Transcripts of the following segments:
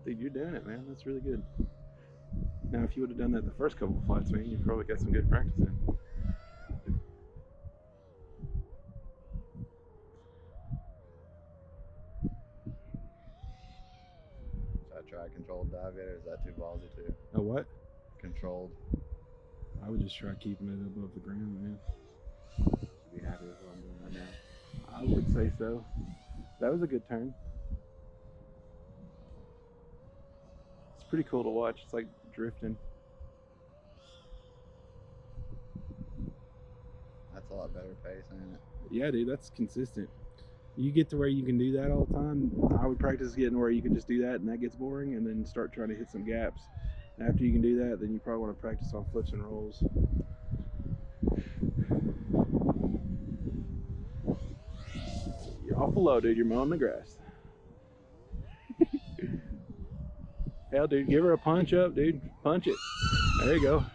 Dude, you're doing it, man. That's really good. Now, if you would have done that the first couple of flights, man, you probably got some good practice in. Should I try a controlled dive yet, or is that too ballsy too? A what? Controlled. I would just try keeping it above the ground, man. Should be happy with what I'm doing right now. I would say so. That was a good turn. It's pretty cool to watch. It's like drifting. That's a lot better pace, ain't it? Yeah, dude, that's consistent. You get to where you can do that all the time. I would practice getting where you can just do that and that gets boring, and then start trying to hit some gaps. After you can do that, then you probably want to practice on flips and rolls. You're awful low, dude. You're mowing the grass. Hell, dude, give her a punch up, dude. Punch it. There you go.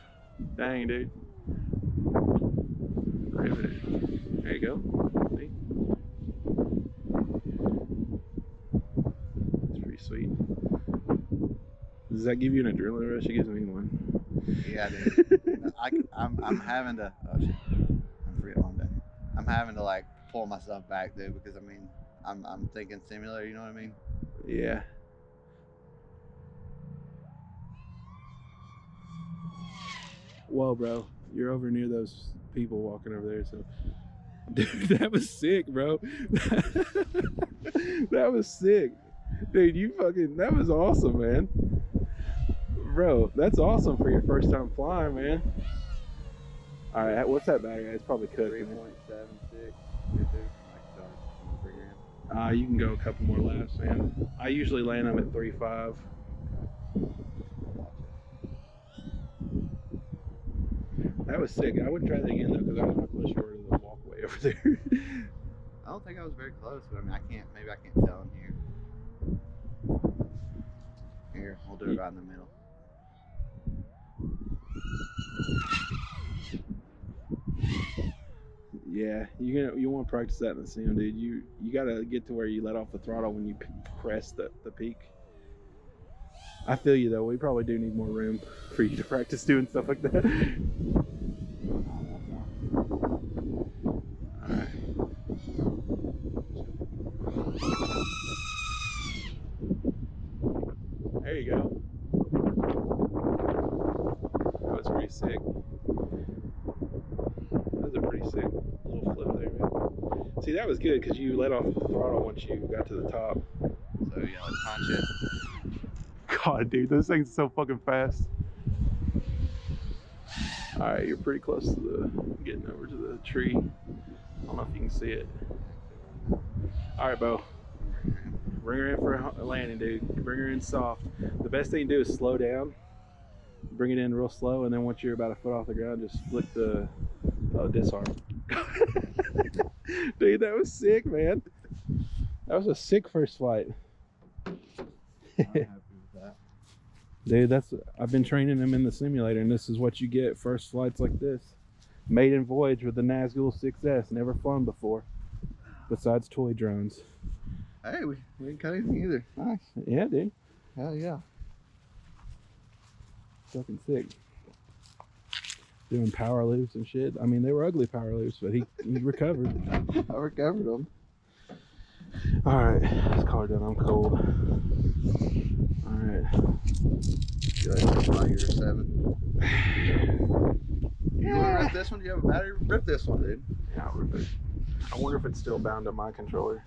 Dang, dude. Riveted. There you go. See? That's pretty sweet. Does that give you an adrenaline rush? It gives me one. Yeah, dude. I'm having to. Oh shit! I'm forgetting what I'm doing. I'm having to like pull myself back, dude, because I mean, I'm thinking simulator. You know what I mean? Yeah. Whoa, bro. You're over near those people walking over there, so. Dude, that was sick, bro. That was sick. Dude, you fucking, that was awesome, man. Bro, that's awesome for your first time flying, man. All right, what's that battery? It's probably cooked. 3.76. You can go a couple more laps, man. I usually land them at 3.5. That was sick. I wouldn't try that again though, because I don't know how close you were to the walkway over there. I don't think I was very close, but I mean, maybe I can't tell in here. Here, we'll do it right in the middle. Yeah, you want to practice that in the sim, dude. You gotta get to where you let off the throttle when you press the peak. I feel you though. We probably do need more room for you to practice doing stuff like that. All right. There you go. That was pretty sick. That was a pretty sick little flip there, man. See, that was good because you let off the throttle once you got to the top. So yeah, like punch it. God, dude, those things are so fucking fast. All right, you're pretty close to the getting over to the tree. I don't know if you can see it. All right, Bo. Bring her in for a landing, dude. Bring her in soft. The best thing to do is slow down. Bring it in real slow, and then once you're about a foot off the ground, just flick the disarm. Dude, that was sick, man. That was a sick first flight. I'm happy with Dude, I've been training them in the simulator, and this is what you get first flights like this. Maiden voyage with the Nazgul 6S, never flown before, besides toy drones. Hey, we didn't cut anything either. Nice. Yeah, dude. Hell yeah. Fucking sick. Doing power loops and shit. I mean, they were ugly power loops, but he recovered. I recovered them. Alright, let's call her done. I'm cold. Alright. Good. About your 7. You want to rip this one? Do you have a battery? Rip this one, dude. Yeah, I'll rip it. I wonder if it's still bound to my controller.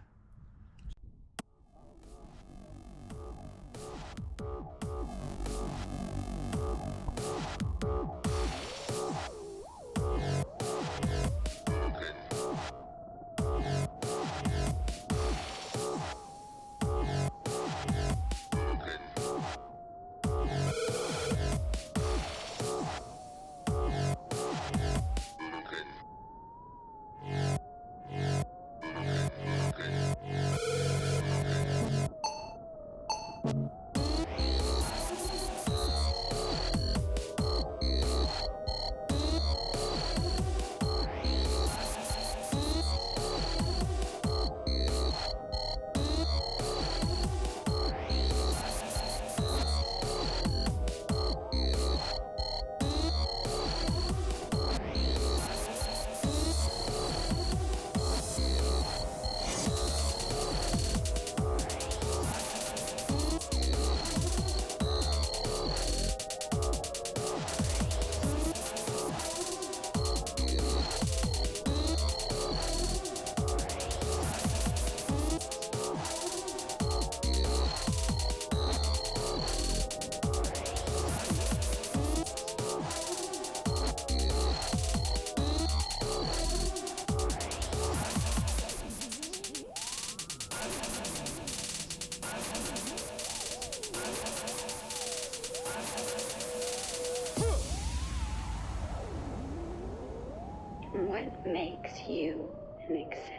What makes you an exception?